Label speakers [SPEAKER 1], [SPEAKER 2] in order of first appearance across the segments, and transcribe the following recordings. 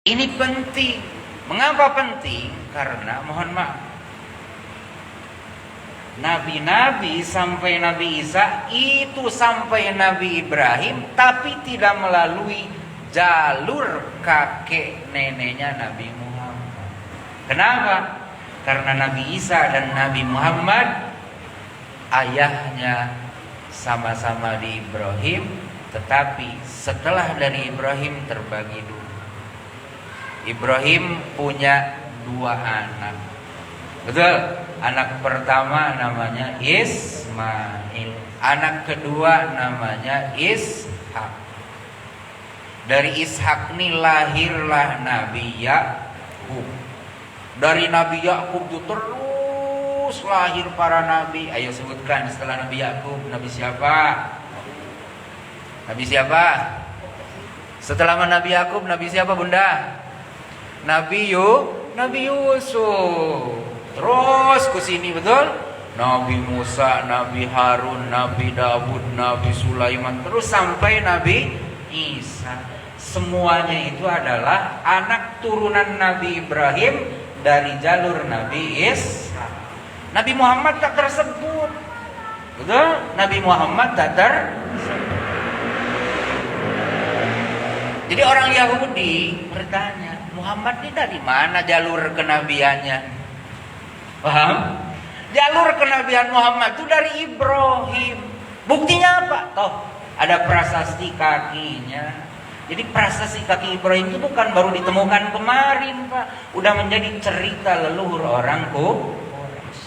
[SPEAKER 1] Ini penting. Mengapa penting? Karena mohon maaf, nabi-nabi sampai Nabi Isa itu sampai Nabi Ibrahim, tapi tidak melalui jalur kakek neneknya Nabi Muhammad. Kenapa? Karena Nabi Isa dan Nabi Muhammad ayahnya sama-sama di Ibrahim, tetapi setelah dari Ibrahim terbagi dua. Ibrahim punya 2 anak. Betul? Anak pertama namanya Ismail, anak kedua namanya Ishak. Dari Ishak ini lahirlah Nabi Yakub. Dari Nabi Yakub itu terus lahir para nabi. Ayo sebutkan setelah Nabi Yakub, Nabi siapa? Nabi siapa? Setelah Nabi Yakub, Nabi siapa Bunda? Nabi Yusuf. Terus ke sini, betul? Nabi Musa, Nabi Harun, Nabi Daud, Nabi Sulaiman, terus sampai Nabi Isa. Semuanya itu adalah anak turunan Nabi Ibrahim dari jalur Nabi Isa. Nabi Muhammad tak tersebut. Betul? Nabi Muhammad tak tersebut. Jadi orang Yahudi bertanya, Muhammad ini dari mana jalur kenabiannya? Paham? Jalur kenabian Muhammad itu dari Ibrahim. Buktinya apa? Toh ada prasasti kakinya. Jadi prasasti kaki Ibrahim itu bukan baru ditemukan kemarin, Pak. Udah menjadi cerita leluhur orang Quraisy.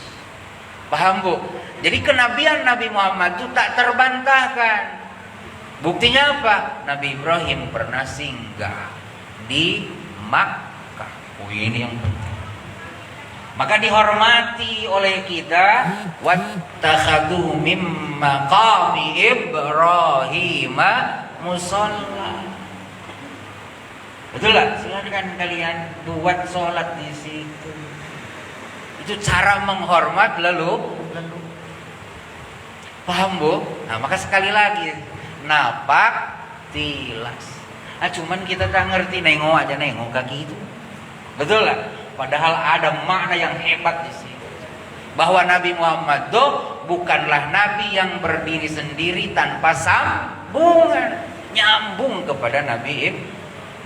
[SPEAKER 1] Paham, Bu? Jadi kenabian Nabi Muhammad itu tak terbantahkan. Buktinya apa? Nabi Ibrahim pernah singgah di Makkah. Oh, ini yang penting. Maka dihormati oleh kita, wattakhadhu mim maqami Ibrahim musalla. Betul lah, silakan kalian buat sholat di situ. Itu cara menghormat lalu. Paham, Bu? Nah, maka sekali lagi, napak tilas. Cuman kita tak ngerti, nengok kaki itu. Betul lah? Padahal ada makna yang hebat di situ. Bahwa Nabi Muhammad itu bukanlah Nabi yang berdiri sendiri tanpa sambungan, nyambung kepada Nabi Ibrahim.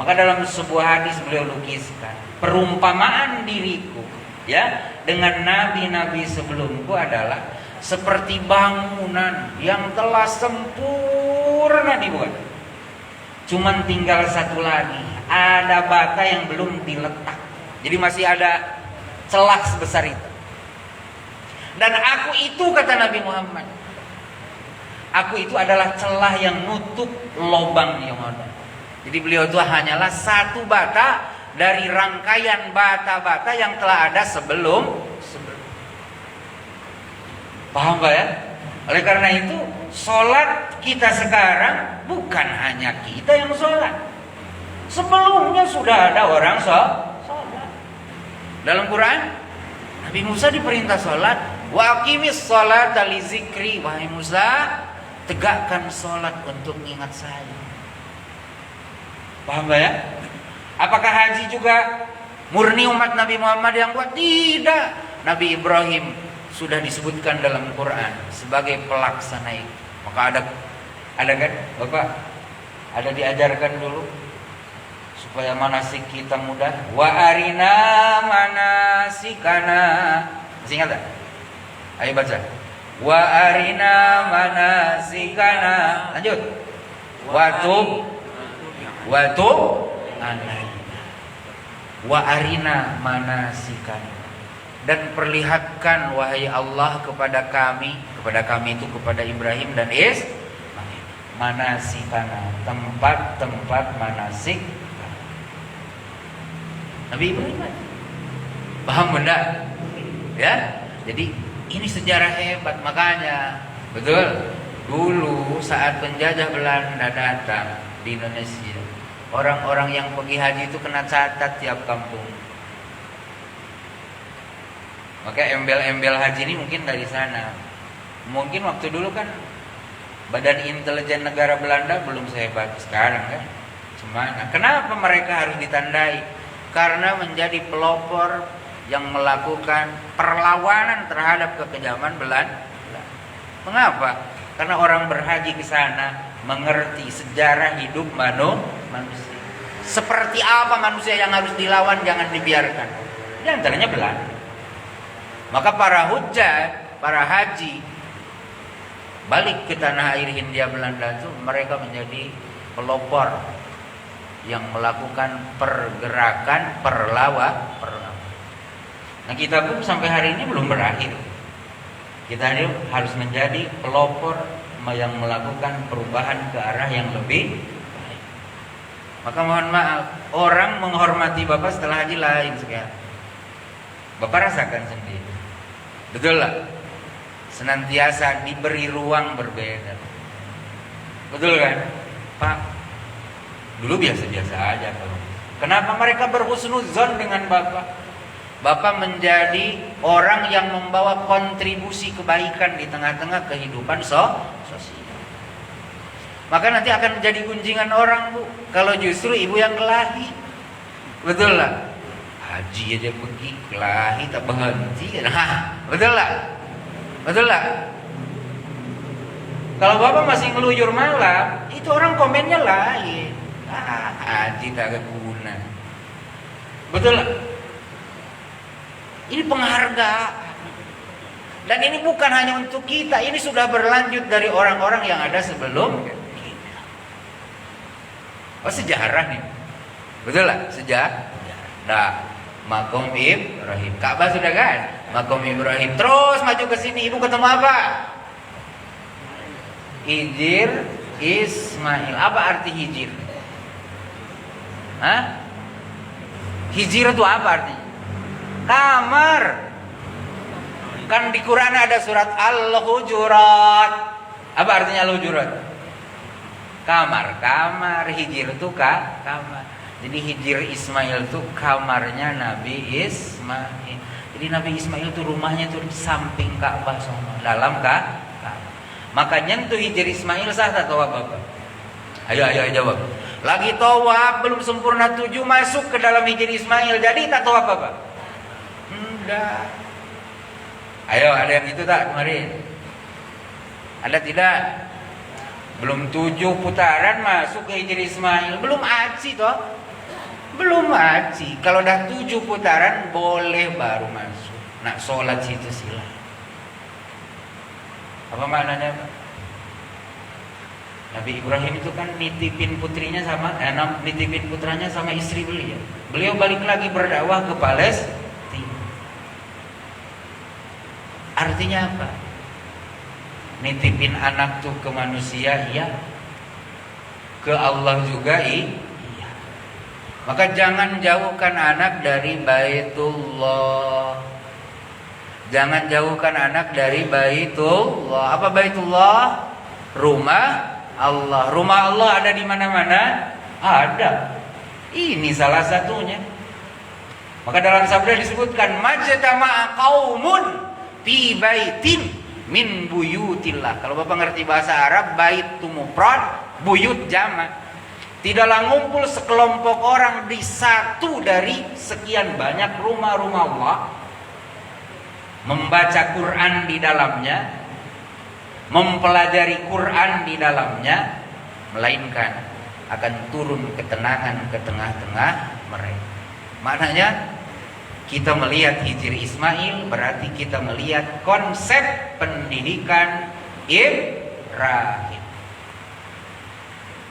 [SPEAKER 1] Maka dalam sebuah hadis beliau lukiskan perumpamaan diriku, ya, dengan nabi-nabi sebelumku adalah seperti bangunan yang telah sempurna dibuat. Cuman tinggal satu lagi, ada bata yang belum diletak. Jadi masih ada celah sebesar itu. Dan aku itu, kata Nabi Muhammad, aku itu adalah celah yang nutup lubang yang ada. Jadi beliau itu hanyalah satu bata dari rangkaian bata-bata yang telah ada sebelum. Paham Pak ya? Oleh karena itu, sholat kita sekarang bukan hanya kita yang sholat. Sebelumnya sudah ada orang sholat. Dalam Quran, Nabi Musa diperintah sholat. Wa aqimis sholata li zikri. Wahai Musa, tegakkan sholat untuk mengingat saya. Paham gak ya? Apakah haji juga murni umat Nabi Muhammad yang buat? Tidak. Nabi Ibrahim sudah disebutkan dalam Quran sebagai pelaksana itu. Maka ada kan Bapak? Ada diajarkan dulu supaya manasik kita mudah. Wa arina manasikana. Masih ingat tak? Ayo baca. Wa arina manasikana. Lanjut. Wa tub alaina. Wa arina manasikana. Dan perlihatkan wahai Allah kepada kami itu kepada Ibrahim dan manasikana, tempat-tempat manasik Nabi Ibrahim. Paham benda? Ya. Jadi ini sejarah hebat. Makanya betul, dulu saat penjajah Belanda datang di Indonesia, orang-orang yang pergi haji itu kena catat tiap kampung. Maka embel-embel haji ini mungkin dari sana. Mungkin waktu dulu kan Badan Intelijen Negara Belanda belum sehebat sekarang kan. Cemana. Kenapa mereka harus ditandai? Karena menjadi pelopor yang melakukan perlawanan terhadap kekejaman Belanda. Mengapa? Karena orang berhaji ke sana mengerti sejarah hidup manusia. Seperti apa manusia yang harus dilawan, jangan dibiarkan. Di antaranya Belanda. Maka para hujjah, para haji balik ke tanah air Hindia Belanda itu, mereka menjadi pelopor yang melakukan pergerakan perlawanan. Nah, kita pun sampai hari ini belum berakhir. Kita harus menjadi pelopor yang melakukan perubahan ke arah yang lebih baik. Maka mohon maaf, orang menghormati Bapak setelah haji lain sekarang. Bapak rasakan sendiri. Betul lah. Senantiasa diberi ruang berbeda. Betul kan? Pak, dulu biasa-biasa aja kalau. Kenapa mereka berhusnuzon dengan Bapak? Bapak menjadi orang yang membawa kontribusi kebaikan di tengah-tengah kehidupan sosial. Maka nanti akan menjadi gunjingan orang, Bu, kalau justru ibu yang kelahi. Betul lah. Haji aja pergi, kelahi tak berhenti. Nah, betul lah. Betul lah. Kalau Bapak masih ngeluyur malam, itu orang komennya lain. Haji tak guna. Betul lah. Ini penghargaan. Dan ini bukan hanya untuk kita, ini sudah berlanjut dari orang-orang yang ada sebelum kita. Oh, sejarah nih. Betul lah, sejarah. Nah, Makom Ibrahim, Ka'bah sudah kan? Makom Ibrahim. Terus maju ke sini, ibu ketemu apa? Hijir Ismail. Apa arti hijir? Hah? Hijir itu apa artinya? Kamar. Kan di Quran ada surat Al-Hujurat. Apa artinya Al-Hujurat? Kamar. Kamar. Hijir itu kamar. Jadi hijir Ismail itu kamarnya Nabi Ismail. Jadi Nabi Ismail itu rumahnya itu di samping Ka'bah semua. Dalam Ka'bah. Maka nyentuh hijir Ismail sah tak tawaf Bapak? Ayo jawab. Lagi tawaf belum sempurna 7 masuk ke dalam hijir Ismail. Jadi tak tawaf Bapak? Enggak. Ayo, ada yang itu tak kemarin? Ada tidak? Belum 7 putaran masuk ke hijir Ismail. Belum haji toh? Belum haji. Kalau dah 7 putaran boleh baru masuk. Nak sholat situ sila. Apa maknanya Pak? Nabi Ibrahim itu kan nitipin putrinya sama nitipin putranya sama istri beliau. Beliau balik lagi berdakwah ke Palestina. Artinya apa? Nitipin anak tuh ke manusia, iya. Ke Allah juga, iya. Maka jangan jauhkan anak dari Baitullah. Jangan jauhkan anak dari Baitullah. Apa Baitullah? Rumah Allah. Rumah Allah ada di mana-mana? Ada. Ini salah satunya. Maka dalam sabda disebutkan majtama'a qaumun fi baitin min buyutillah. Kalau Bapak ngerti bahasa Arab, bait itu mufrad, buyut jamak. Tidaklah ngumpul sekelompok orang di satu dari sekian banyak rumah-rumah Allah, membaca Quran di dalamnya, mempelajari Quran di dalamnya, melainkan akan turun ketenangan ke tengah-tengah mereka. Maknanya kita melihat hijir Ismail berarti kita melihat konsep pendidikan Ibrahim.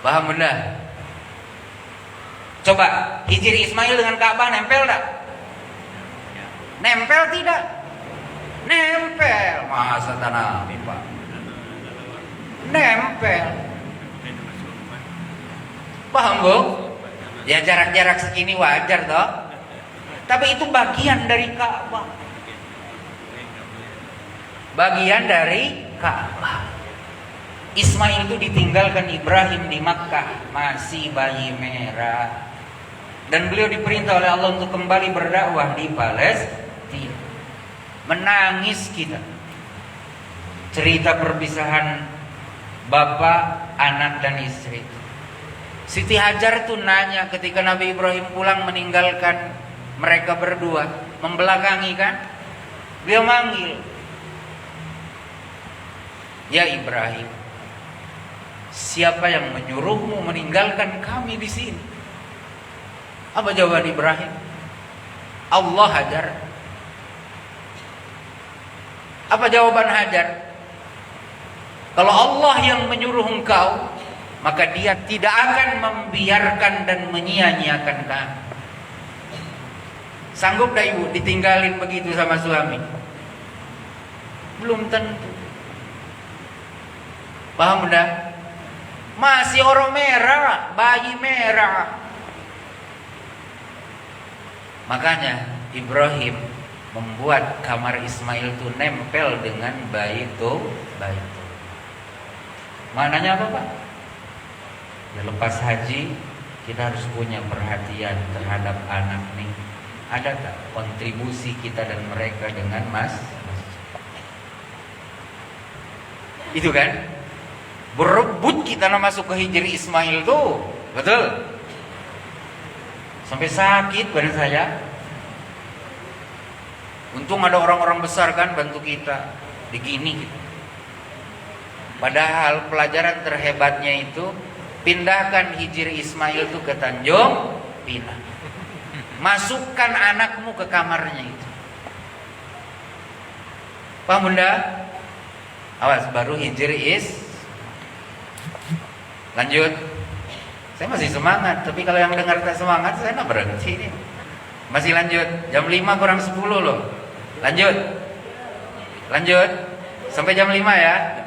[SPEAKER 1] Paham benar? Coba hijir Ismail dengan Ka'bah nempel tak? Nempel tidak? Nempel. Masa tanah Pak? Nempel. Paham Bu? Ya jarak-jarak segini wajar toh. Tapi itu bagian dari Ka'bah. Bagian dari Ka'bah. Ismail itu ditinggalkan Ibrahim di Makkah, masih bayi merah. Dan beliau diperintah oleh Allah untuk kembali berdakwah di Palestina. Menangis kita. Cerita perpisahan bapak, anak dan istri. Siti Hajar tuh nanya ketika Nabi Ibrahim pulang meninggalkan mereka berdua, membelakangi kan, beliau manggil, ya Ibrahim, siapa yang menyuruhmu meninggalkan kami di sini? Apa jawaban Ibrahim? Allah Hajar. Apa jawaban Hajar? Kalau Allah yang menyuruh engkau, maka dia tidak akan membiarkan dan menyia-nyiakan kamu. Sanggup dah ibu ditinggalin begitu sama suami? Belum tentu. Paham dah? Masih orang merah, bayi merah. Makanya Ibrahim membuat kamar Ismail itu nempel dengan bayi itu. Maknanya apa Pak? Ya, lepas haji kita harus punya perhatian terhadap anak nih. Ada tak kontribusi kita dan mereka dengan masjid? Itu kan? Berebut kita masuk ke Hijri Ismail tuh, betul? Sampai sakit badan saya. Untung ada orang-orang besar kan bantu kita. Digini gitu. Padahal pelajaran terhebatnya itu, pindahkan Hijri Ismail itu ke Tanjung Pinang. Masukkan anakmu ke kamarnya itu. Paham bunda? Awas, baru Hijri lanjut. Saya masih semangat, tapi kalau yang dengar tak semangat, saya nak berhenti ini. Masih lanjut, jam 5 kurang 10 loh. Lanjut sampai jam 5 ya.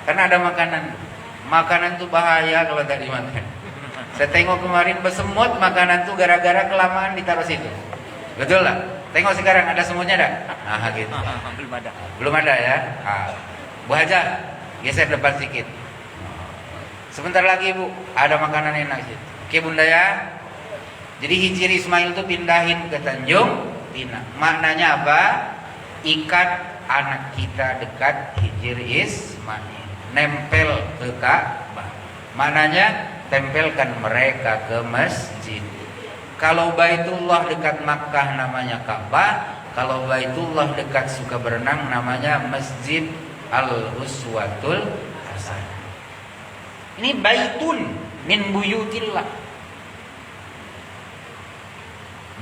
[SPEAKER 1] Karena ada makanan tuh bahaya kalau tak dimakan. Saya tengok kemarin bersemut, makanan tuh gara-gara kelamaan ditaruh situ. Betul lah. Tengok sekarang ada semutnya dah. Nah gitu. Belum ada ya. Bu Haja, geser depan sedikit. Sebentar lagi Bu, ada makanan enak situ. Oke bunda ya. Jadi Hijri Ismail tuh pindahin ke Tanjung Pinang. Maknanya apa? Ikat anak kita dekat Hijri Ismail. Nempel ke Ka'bah. Maknanya tempelkan mereka ke masjid. Kalau Baitullah dekat Makkah namanya Ka'bah, kalau Baitullah dekat suka berenang namanya Masjid Al-Uswatul Hasanah. Ini baitun min buyutillah.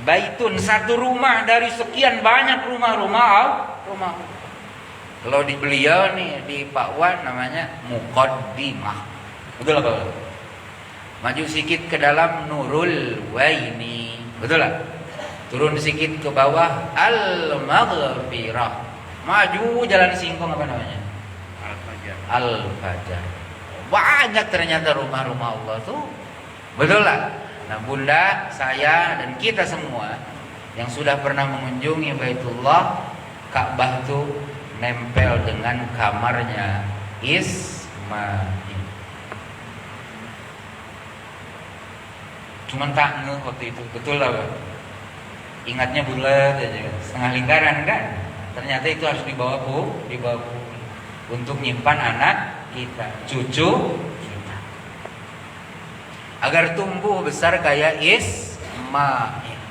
[SPEAKER 1] Baitun, satu rumah dari sekian banyak rumah-rumah. Kalau di beliau nih, di Pak Wan namanya Muqaddimah. Betul apa? Maju sedikit ke dalam Nurul Waini. Betul lah? Turun sedikit ke bawah Al-Maghfirah. Maju jalan singkong apa namanya? Al-Fajar. Banyak ternyata rumah-rumah Allah tuh. Betul lah? Nah bunda, saya dan kita semua yang sudah pernah mengunjungi Baitullah, Ka'bah tuh nempel dengan kamarnya Ismail. Cuman tak ngeh waktu itu, betul lah Pak. Ingatnya bulat aja, setengah lingkaran kan. Ternyata itu harus dibawa untuk nyimpan anak kita, cucu kita, agar tumbuh besar kayak Ismail.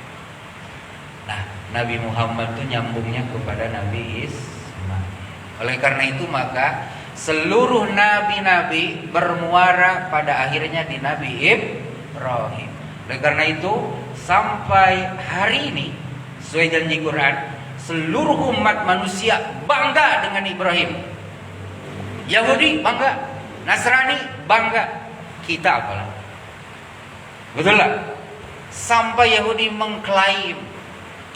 [SPEAKER 1] Nah, Nabi Muhammad itu nyambungnya kepada Nabi Ismail. Oleh karena itu maka seluruh nabi-nabi bermuara pada akhirnya di Nabi Ibrahim. Oleh karena itu sampai hari ini sesuai janji Quran, seluruh umat manusia bangga dengan Ibrahim. Yahudi bangga, Nasrani bangga, kita apalah. Betul lah? Sampai Yahudi mengklaim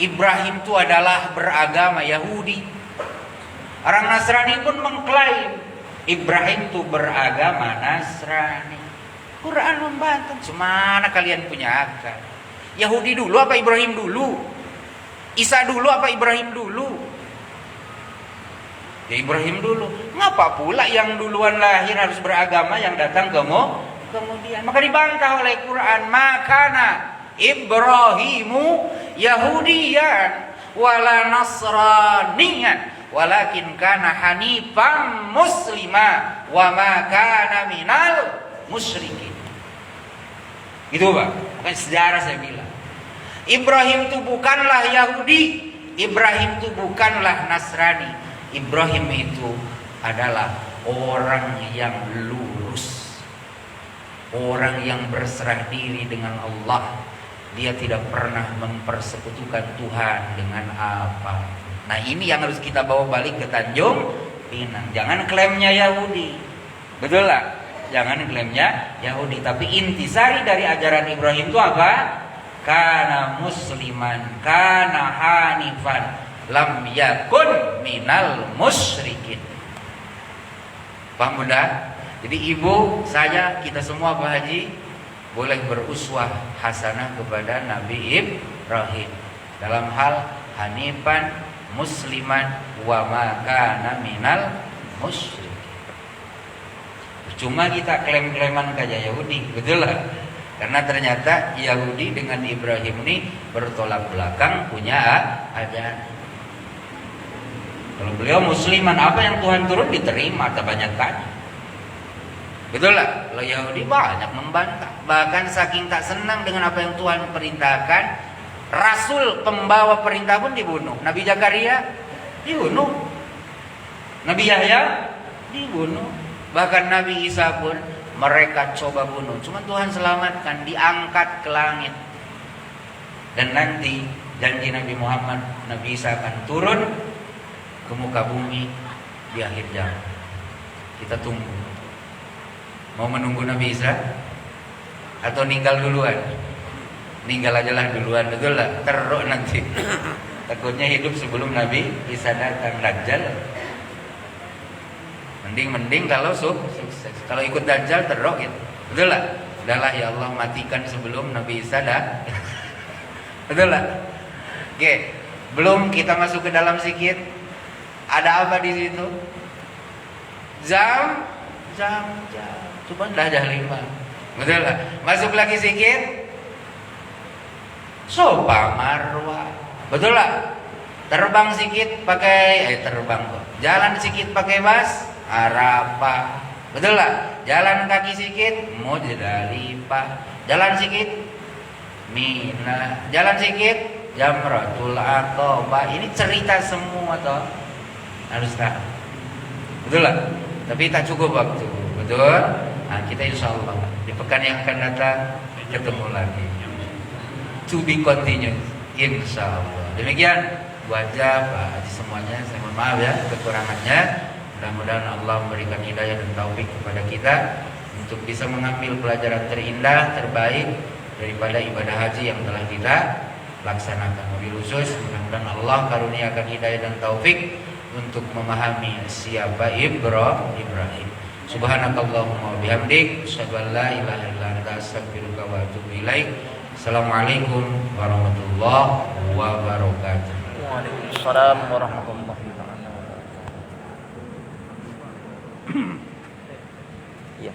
[SPEAKER 1] Ibrahim itu adalah beragama Yahudi. Orang Nasrani pun mengklaim Ibrahim itu beragama Nasrani. Quran membantah. Cemana kalian punya akal? Yahudi dulu apa Ibrahim dulu? Isa dulu apa Ibrahim dulu? Ya Ibrahim dulu. Ngapa pula yang duluan lahir harus beragama, yang datang kemudian? Maka dibantah oleh Quran. Makana Ibrahimu Yahudiyan wala Nasraniyan walakin kana hanifan muslima wa ma kana minal musyrikin. Gitu Pak. Bukan sejarah saya bilang. Ibrahim itu bukanlah Yahudi. Ibrahim itu bukanlah Nasrani. Ibrahim itu adalah orang yang lurus. Orang yang berserah diri dengan Allah. Dia tidak pernah mempersekutukan Tuhan dengan apa. Nah ini yang harus kita bawa balik ke Tanjung Pinang. Jangan klaimnya Yahudi. Betul lah? Jangan klaimnya Yahudi. Tapi intisari dari ajaran Ibrahim itu apa? Kana musliman, kana hanifan, lam yakun minal musyrikin. Paham Bunda? Jadi ibu, saya, kita semua Pak Haji boleh beruswah hasanah kepada Nabi Ibrahim dalam hal hanifan, musliman, wa ma kana minal musyrikin. Cuma kita klaim-klaiman kayak Yahudi, betul lah. Karena ternyata Yahudi dengan Ibrahim ini bertolak belakang, punya ajaran. Kalau beliau musliman, apa yang Tuhan turun diterima, tak banyak tanya. Betul lah. Kalau Yahudi banyak membantah. Bahkan saking tak senang dengan apa yang Tuhan perintahkan, Rasul pembawa perintah pun dibunuh. Nabi Zakaria dibunuh. Nabi Yahya dibunuh. Bahkan Nabi Isa pun mereka coba bunuh. Cuma Tuhan selamatkan, diangkat ke langit. Dan nanti janji Nabi Muhammad, Nabi Isa akan turun ke muka bumi di akhir zaman. Kita tunggu. Mau menunggu Nabi Isa? Atau ninggal duluan? Ninggal aja lah duluan, betul lah. Teruk nanti. Takutnya hidup sebelum Nabi Isa datang. Dajjal. Mending kalau sukses. Kalau ikut Dajjal teruk gitu. Betul lah. Udahlah ya Allah, matikan sebelum Nabi Isa dah. Betul lah. Oke, belum kita masuk ke dalam sikit. Ada apa di situ? Jam. Cuma dah jam 5. Betul lah. Masuk lagi sikit. Sofa Marwah. Betul lah. Terbang sikit pakai terbang kok. Jalan sikit pakai bas Arafah. Betul lah. Jalan kaki sikit Muzdalifah. Jalan sikit Mina. Jalan sikit Jamratul Aqabah. Ini cerita semua toh. Harus tahu. Betul lah. Tapi tak cukup waktu. Betul. Nah, kita insya Allah di pekan yang akan datang ketemu lagi. To be continued. Insya Allah. Demikian Bu Haja, Pak Haji semuanya. Saya mohon maaf ya kekurangannya. Mudah-mudahan Allah memberikan hidayah dan taufik kepada kita untuk bisa mengambil pelajaran terindah, terbaik daripada ibadah haji yang telah kita laksanakan. Wabil khusus, mudah-mudahan Allah karuniakan hidayah dan taufik untuk memahami siapa Ibrahim. Subhanakallahumma wabihamdik, asyhadu an la ilaha illa anta, astaghfiruka wa atubu ilaik. Assalamualaikum warahmatullahi wabarakatuh.
[SPEAKER 2] Waalaikumsalam warahmatullahi wabarakatuh. Ya.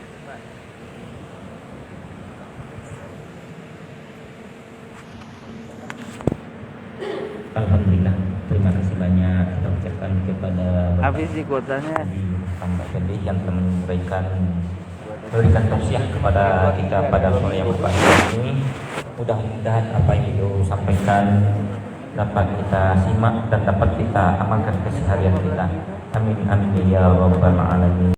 [SPEAKER 3] Alhamdulillah, terima kasih banyak kita ucapkan kepada
[SPEAKER 2] Habis sih kuotanya
[SPEAKER 3] Tambah Jadi yang telah memberikan tausiah kepada kita pada sore yang berbahagia ini. Mudah-mudahan apa yang beliau sampaikan dapat kita simak dan dapat kita amalkan keseharian kita. Amin amin ya rabbal alamin.